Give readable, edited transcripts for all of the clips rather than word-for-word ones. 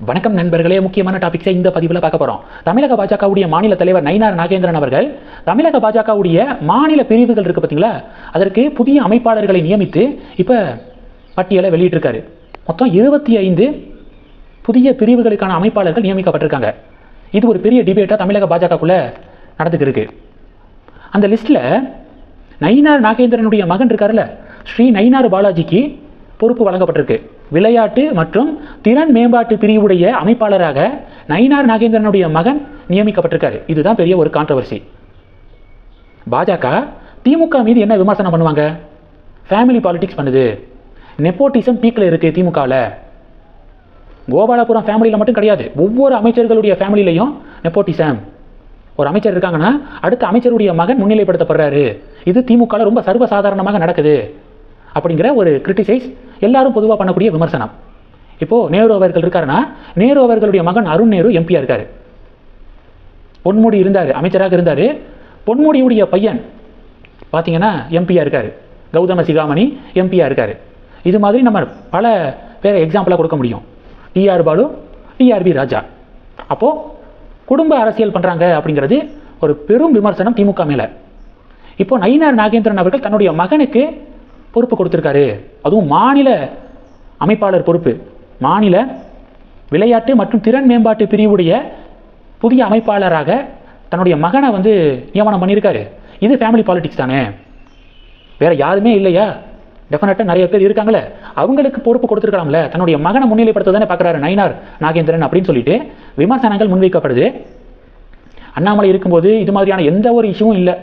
வணக்கம் நண்பர்களே, முக்கியமான டாபிக்ஸை இந்த பதிவில் பார்க்க போகிறோம். தமிழக பாஜகவுடைய மாநில தலைவர் நயினார் நாகேந்திரன் அவர்கள் தமிழக பாஜகவுடைய மாநில பிரிவுகள் இருக்குது பார்த்தீங்களா, அதற்கு புதிய அமைப்பாளர்களை நியமித்து இப்போ பட்டியலை வெளியிட்டிருக்காரு. மொத்தம் 25 புதிய பிரிவுகளுக்கான அமைப்பாளர்கள் நியமிக்கப்பட்டிருக்காங்க. இது ஒரு பெரிய டிபேட்டாக தமிழக பாஜகக்குள்ளே நடந்துக்கிருக்கு. அந்த லிஸ்ட்டில் நயினார் நாகேந்திரனுடைய மகன் இருக்கார்ல, ஸ்ரீ நயினார் பாலாஜிக்கு பொறுப்பு வழங்கப்பட்டிருக்கு. விளையாட்டு மற்றும் திறன் மேம்பாட்டு பிரிவுடைய அமைப்பாளராக நயினார் நாகேந்திரனுடைய மகன் நியமிக்கப்பட்டிருக்காரு. இதுதான் பெரிய ஒரு கான்ட்ரவர்சி. பாஜக திமுக மீது என்ன விமர்சனம் பண்ணுவாங்க? ஃபேமிலி பாலிடிக்ஸ் பண்ணுது, நெப்போட்டிசம் பீக்கில் இருக்குது திமுகவில். கோபாலபுரம் ஃபேமிலியில் மட்டும் கிடையாது, ஒவ்வொரு அமைச்சர்களுடைய ஃபேமிலியிலையும் நெப்போட்டிசம். ஒரு அமைச்சர் இருக்காங்கன்னா அடுத்த அமைச்சருடைய மகன் முன்னிலைப்படுத்தப்படுறாரு. இது திமுகவில் ரொம்ப சர்வசாதாரணமாக நடக்குது அப்படிங்கிற ஒரு கிரிட்டிசைஸ் எல்லாரும் பொதுவாக பண்ணக்கூடிய விமர்சனம். இப்போது நேரு அவர்கள் இருக்காருன்னா, நேரு அவர்களுடைய மகன் அருண் நேரு எம்பியாக இருக்கார். பொன்முடி இருந்தார், அமைச்சராக இருந்தார். பொன்முடியுடைய பையன் பார்த்தீங்கன்னா எம்பியாக இருக்கார். கௌதம சிகாமணி எம்பியாக இருக்கார். இது மாதிரி நம்ம பல பேரை எக்ஸாம்பிளாக கொடுக்க முடியும். டிஆர் பாலு, டிஆர்பி ராஜா. அப்போது குடும்ப அரசியல் பண்ணுறாங்க அப்படிங்கிறது ஒரு பெரும் விமர்சனம் திமுக மேலே. இப்போது நயினார் நாகேந்திரன் அவர்கள் தன்னுடைய மகனுக்கு பொறுப்பு கொடுத்துருக்காரு. அதுவும் மாநில அமைப்பாளர் பொறுப்பு. மாநில விளையாட்டு மற்றும் திறன் மேம்பாட்டு பிரிவுடைய புதிய அமைப்பாளராக தன்னுடைய மகனை நியமனம் பண்ணியிருக்காரு. இது ஃபேமிலி பாலிடிக்ஸ் தானே, வேற யாருமே இல்லையா? டெஃபினட்டாக நிறைய பேர் இருக்காங்களே, அவங்களுக்கு பொறுப்பு கொடுத்துருக்கலாம்ல. தன்னுடைய மகனை முன்னிலைப்படுத்த தானே பார்க்குறாரு நயினார் நாகேந்திரன் அப்படின்னு சொல்லிட்டு விமர்சனங்கள் முன்வைக்கப்படுது. அண்ணாமலை இருக்கும்போது இது மாதிரியான எந்த ஒரு இஷ்யூவும் இல்லை.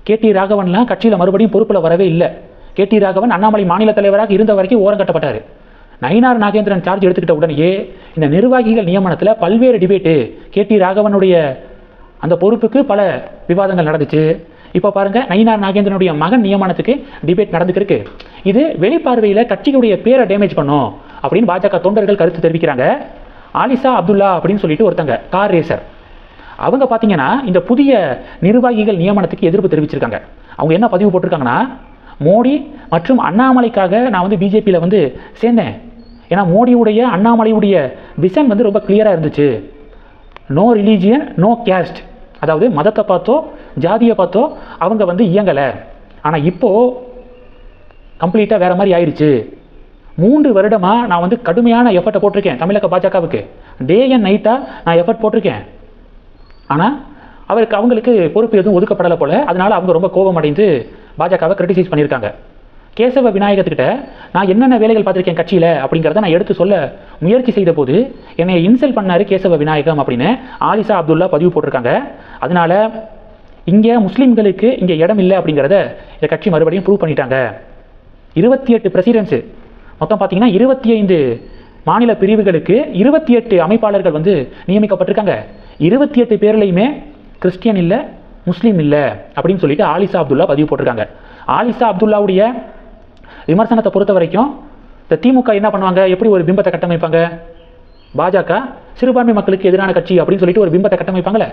கேடி ராகவன்லாம் கட்சியில் மறுபடியும் பொறுப்பில் வரவே இல்லை. கேடி ராகவன் அண்ணாமலை மாநில தலைவராக இருந்த வரைக்கும் ஓரம் கட்டப்பட்டார். நயினார் நாகேந்திரன் சார்ஜ் எடுத்துக்கிட்ட உடனேயே இந்த நிர்வாகிகள் நியமனத்தில் பல்வேறு டிபேட்டு. கேடி ராகவனுடைய அந்த பொறுப்புக்கு பல விவாதங்கள் நடந்துச்சு. இப்போ பாருங்கள், நயினார் நாகேந்திரனுடைய மகன் நியமனத்துக்கு டிபேட் நடந்துக்கிருக்கு. இது வெளிப்பார்வையில் கட்சியுடைய பேரை டேமேஜ் பண்ணும் அப்படின்னு பாஜக தொண்டர்கள் கருத்து தெரிவிக்கிறாங்க. ஆலிசா அப்துல்லா அப்படின்னு சொல்லிட்டு ஒருத்தங்க கார் ரேசர், அவங்க பார்த்தீங்கன்னா இந்த புதிய நிர்வாகிகள் நியமனத்துக்கு எதிர்ப்பு தெரிவிச்சிருக்காங்க. அவங்க என்ன பதிவு போட்டிருக்காங்கன்னா, மோடி மற்றும் அண்ணாமலைக்காக நான் பிஜேபியில் சேர்ந்தேன். ஏன்னா மோடியுடைய அண்ணாமலையுடைய விஷன் ரொம்ப கிளியராக இருந்துச்சு. நோ ரிலீஜியன் நோ கேஸ்ட், அதாவது மதத்தை பார்த்தோ ஜாதியை பார்த்தோ அவங்க இயங்கலை. ஆனால் இப்போது கம்ப்ளீட்டாக வேறு மாதிரி ஆயிடுச்சு. 3 வருடமாக நான் கடுமையான எஃபர்ட்டை போட்டிருக்கேன் தமிழக பாஜகவுக்கு. டே அண்ட் நைட்டாக நான் எஃபர்ட் போட்டிருக்கேன். ஆனால் அவங்களுக்கு பொறுப்பு எதுவும் ஒதுக்கப்படலை போல. அதனால் அவங்க ரொம்ப கோபம் அடைந்து பாஜகவை கிரிட்டிசைஸ் பண்ணியிருக்காங்க. கேசவ விநாயகத்துக்கிட்ட நான் என்னென்ன வேலைகள் பார்த்துருக்கேன் கட்சியில் அப்படிங்கிறத நான் எடுத்து சொல்ல முயற்சி செய்த போது என்னை இன்சல்ட் பண்ணார் கேசவ விநாயகம் அப்படின்னு ஆலிசா அப்துல்லா பதிவு போட்டிருக்காங்க. அதனால் இங்கே முஸ்லீம்களுக்கு இங்கே இடம் இல்லை அப்படிங்கிறத இந்த கட்சி மறுபடியும் ப்ரூவ் பண்ணிட்டாங்க. 28 பிரசிடென்ட்ஸு மொத்தம் பார்த்தீங்கன்னா 25 மாநில பிரிவுகளுக்கு 28 அமைப்பாளர்கள் நியமிக்கப்பட்டிருக்காங்க. 28 பேர்லையுமே கிறிஸ்டியன் இல்லை, முஸ்லீம் இல்லை அப்படின்னு சொல்லிட்டு ஆலிசா அப்துல்லா பதிவு போட்டிருக்காங்க. ஆலிசா அப்துல்லாவுடைய விமர்சனத்தை பொறுத்த வரைக்கும் இந்த திமுக என்ன பண்ணுவாங்க, எப்படி ஒரு பிம்பத்தை கட்டமைப்பாங்க? பாஜக சிறுபான்மை மக்களுக்கு எதிரான கட்சி அப்படின்னு சொல்லிட்டு ஒரு பிம்பத்தை கட்டமைப்பாங்களே,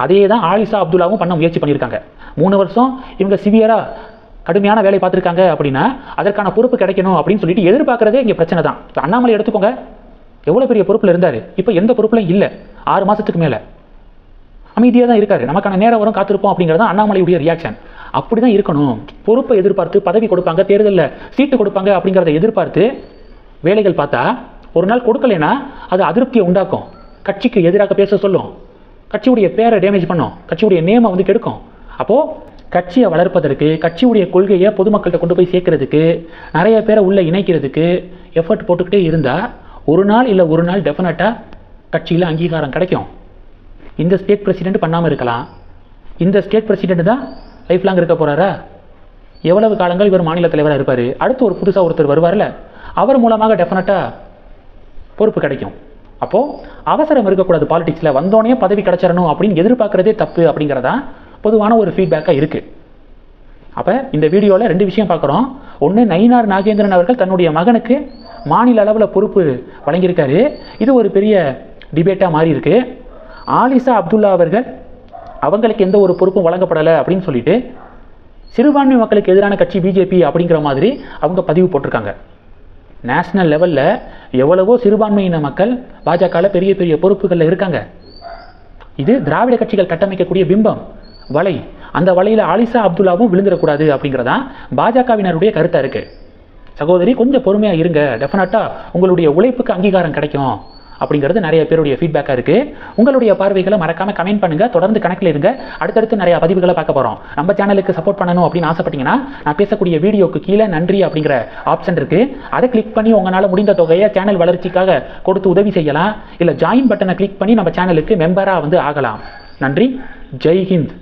அதே தான் ஆலிசா அப்துல்லாவும் பண்ண முயற்சி பண்ணியிருக்காங்க. 3 வருஷம் இவங்க சிவியராக கடுமையான வேலை பார்த்துருக்காங்க அப்படின்னா அதற்கான பொறுப்பு கிடைக்கணும் அப்படின்னு சொல்லிட்டு எதிர்பார்க்குறதே இங்கே பிரச்சனை தான். இப்போ அண்ணாமலை எடுத்துக்கோங்க, எவ்வளோ பெரிய பொறுப்பில் இருந்தார், இப்போ எந்த பொறுப்புலையும் இல்லை. 6 மாதத்துக்கு மேலே அமைதியாக தான் இருக்காரு. நமக்கான நேரம் வரும் காத்திருப்போம் அப்படிங்கிறது தான் அண்ணாமலையுடைய ரியாக்ஷன். அப்படி தான் இருக்கணும். பொறுப்பை எதிர்பார்த்து பதவி கொடுப்பாங்க, தேர்தலில் சீட்டு கொடுப்பாங்க அப்படிங்கிறத எதிர்பார்த்து வேலைகள் பார்த்தா ஒரு நாள் கொடுக்கலைன்னா அது அதிருப்தியை உண்டாக்கும், கட்சிக்கு எதிராக பேச சொல்லும், கட்சியுடைய பேரை டேமேஜ் பண்ணும், கட்சியுடைய நேமை கெடுக்கும். அப்போது கட்சியை வளர்ப்பதற்கு, கட்சியுடைய கொள்கையை பொதுமக்கள்கிட்ட கொண்டு போய் சேர்க்கறதுக்கு, நிறைய பேரை உள்ளே இணைக்கிறதுக்கு எஃபர்ட் போட்டுக்கிட்டே இருந்தால் ஒரு நாள் இல்லை ஒரு நாள் டெஃபினட்டாக கட்சியில் அங்கீகாரம் கிடைக்கும். இந்த ஸ்டேட் பிரசிடென்ட் பண்ணாமல் இருக்கலாம், இந்த ஸ்டேட் பிரசிடென்ட் தான் லைஃப் லாங் இருக்க போகிறாரா? எவ்வளவு காலங்கள் இவர் மாநில தலைவராக இருப்பார்? அடுத்து ஒரு புதுசாக ஒருத்தர் வருவார்ல, அவர் மூலமாக டெஃபினட்டாக பொறுப்பு கிடைக்கும். அப்போது அவசரம் இருக்கக்கூடாது. பாலிடிக்ஸில் வந்தோடனே பதவி கிடைச்சிடணும் அப்படின்னு எதிர்பார்க்குறதே தப்பு அப்படிங்கிறதான் பொதுவான ஒரு ஃபீட்பேக்காக இருக்குது. அப்போ இந்த வீடியோவில் 2 விஷயம் பார்க்குறோம். ஒன்று, நயினார் நாகேந்திரன் அவர்கள் தன்னுடைய மகனுக்கு மாநில அளவில் பொறுப்பு வழங்கியிருக்காரு. இது ஒரு பெரிய டிபேட்டாக மாறி இருக்கு. ஆலிசா அப்துல்லா அவர்கள் அவங்களுக்கு எந்த ஒரு பொறுப்பும் வழங்கப்படலை அப்படின்னு சொல்லிட்டு சிறுபான்மை மக்களுக்கு எதிரான கட்சி பிஜேபி அப்படிங்கிற மாதிரி அவங்க பதிவு போட்டிருக்காங்க. நேஷனல் லெவலில் எவ்வளவோ சிறுபான்மையின மக்கள் பாஜகவில் பெரிய பெரிய பொறுப்புகளில் இருக்காங்க. இது திராவிட கட்சிகள் கட்டமைக்கக்கூடிய பிம்பம், வலை. அந்த வலையில் ஆலிசா அப்துல்லாவும் விழுந்துடக்கூடாது அப்படிங்கிறதான் பாஜகவினருடைய கருத்தாக இருக்குது. சகோதரி, கொஞ்சம் பொறுமையாக இருங்க, டெஃபினட்டாக உங்களுடைய உழைப்புக்கு அங்கீகாரம் கிடைக்கும் அப்படிங்கிறது நிறைய பேருடைய ஃபீட்பேக்காக இருக்குது. உங்களுடைய பார்வைகளை மறக்காமல் கமெண்ட் பண்ணுங்கள். தொடர்ந்து கணக்கில் இருங்க. அடுத்தடுத்து நிறைய பதிவுகளை பார்க்க போகிறோம். நம்ம சேனலுக்கு சப்போர்ட் பண்ணணும் அப்படின்னு ஆசைப்பட்டீங்கன்னா நான் பேசக்கூடிய வீடியோக்கு கீழே நன்றி அப்படிங்கிற ஆப்ஷன் இருக்குது. அதை கிளிக் பண்ணி உங்களால் முடிந்த தொகையை சேனல் வளர்ச்சிக்காக கொடுத்து உதவி செய்யலாம். இல்லை ஜாயின் பட்டனை கிளிக் பண்ணி நம்ம சேனலுக்கு மெம்பராக ஆகலாம். நன்றி. ஜெய் ஹிந்த்.